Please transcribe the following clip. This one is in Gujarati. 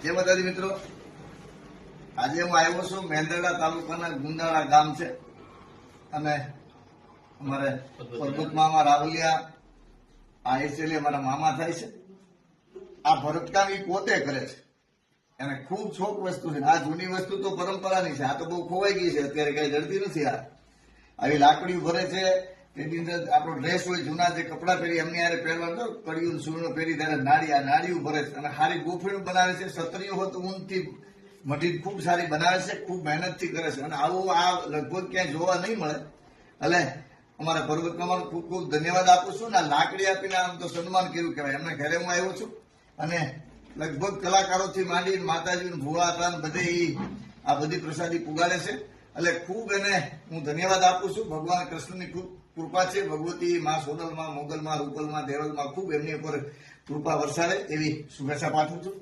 જય માતાજી મિત્રો, આજે હું આવ્યો છું મેંદરડા તાલુકાના ગુંદાળા ગામ છે અને અમારે પરબતમાં રાવલિયા આ એસેલી અમારા મામા થાય છે. આ ભરતકામ એ પોતે કરે છે અને ખૂબ શોખ વસ્તુ છે. આ જૂની વસ્તુ તો પરંપરાની છે, આ તો બહુ ખોવાઈ ગઈ છે, અત્યારે કઈ જડતી નથી. આવી લાકડીઓ ભરે છે. તેની અંદર આપણો ડ્રેસ હોય, જૂના જે કપડા પહેરી એમની હારે પહેરવાનું તો કડિયું સૂર્ણ પહેરી ત્યારે નાળિયું ભરે છે અને સારી ગોફીણ બનાવે છે. સત્રીઓ હોત ઊનથી મઢી ખૂબ સારી બનાવે છે, ખૂબ મહેનતથી કરે છે અને આવું આ લગભગ ક્યાંય જોવા નહીં મળે. એટલે અમારા પર્વતમાં ખૂબ ખૂબ ધન્યવાદ આપું છું. ને લાકડી આપીને આમ તો સન્માન કર્યું કહેવાય. એમને ઘરે હું આવ્યો છું અને લગભગ કલાકારોથી માંડી માતાજી ભૂવા હતા બધે આ બધી પ્રસાદી પુગાડે છે. એટલે ખૂબ એને હું ધન્યવાદ આપું છું. ભગવાન કૃષ્ણની ખૂબ કૃપા છે. ભગવતી માં સોનલમાં, મોગલમાં, રૂપલમાં, દેવલમાં ખૂબ એમની ઉપર કૃપા વરસાડે એવી શુભેચ્છા પાઠવું છું.